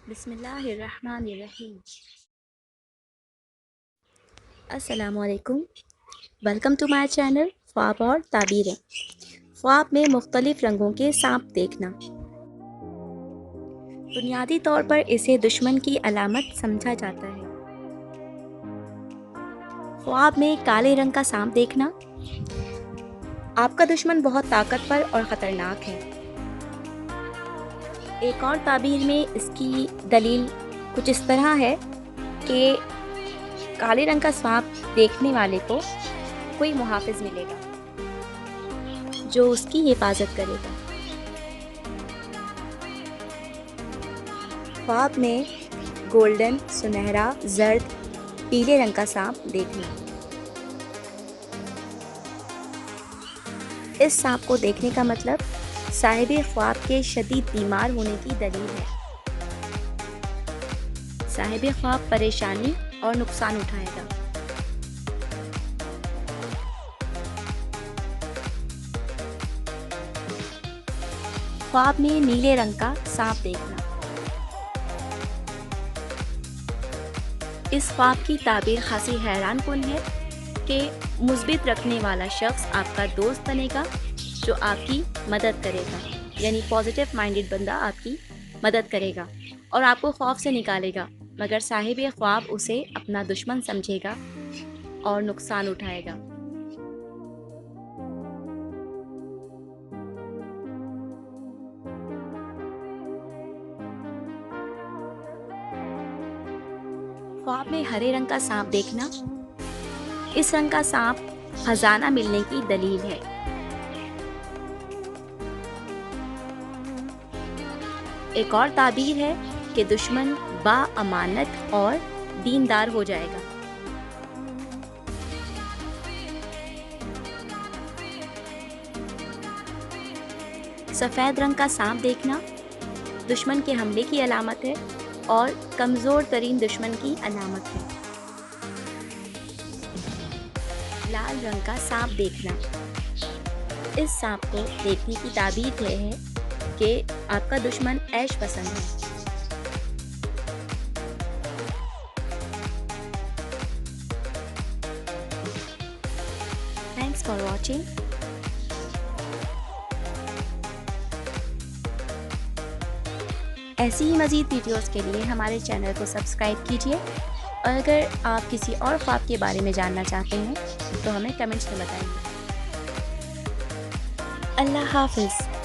بسم اللہ الرحمن الرحیم۔ السلام علیکم، ویلکم ٹو مائی چینل خواب اور تعبیریں۔ خواب میں مختلف رنگوں کے سانپ دیکھنا۔ بنیادی طور پر اسے دشمن کی علامت سمجھا جاتا ہے۔ خواب میں کالے رنگ کا سانپ دیکھنا، آپ کا دشمن بہت طاقتور اور خطرناک ہے۔ ایک اور تعبیر میں اس کی دلیل کچھ اس طرح ہے کہ کالے رنگ کا سانپ دیکھنے والے کو کوئی محافظ ملے گا جو اس کی حفاظت کرے گا۔ خواب میں گولڈن، سنہرا، زرد، پیلے رنگ کا سانپ دیکھنا۔ اس سانپ کو دیکھنے کا مطلب صاحب خواب کے شدید بیمار ہونے کی دلیل ہے۔ صاحب خواب پریشانی اور نقصان اٹھائے گا۔ خواب میں نیلے رنگ کا سانپ دیکھنا۔ اس خواب کی تعبیر خاصی حیران کن ہے کہ مثبت رکھنے والا شخص آپ کا دوست بنے گا جو آپ کی مدد کرے گا، یعنی پازیٹیو مائنڈڈ بندہ آپ کی مدد کرے گا اور آپ کو خوف سے نکالے گا، مگر صاحب خواب اسے اپنا دشمن سمجھے گا اور نقصان اٹھائے گا۔ خواب میں ہرے رنگ کا سانپ دیکھنا، اس رنگ کا سانپ خزانہ ملنے کی دلیل ہے۔ ایک اور تعبیر ہے کہ دشمن با امانت اور دیندار ہو جائے گا۔ سفید رنگ کا سانپ دیکھنا دشمن کے حملے کی علامت ہے اور کمزور ترین دشمن کی علامت ہے۔ لال رنگ کا سانپ دیکھنا، اس سانپ کو دیکھنے کی تعبیر یہ ہے کہ آپ کا دشمن عیش پسند ہے۔ Thanks for watching. ایسی ہی مزید ویڈیوز کے لیے ہمارے چینل کو سبسکرائب کیجیے، اور اگر آپ کسی اور خواب کے بارے میں جاننا چاہتے ہیں تو ہمیں کمنٹس میں بتائیے۔ اللہ حافظ۔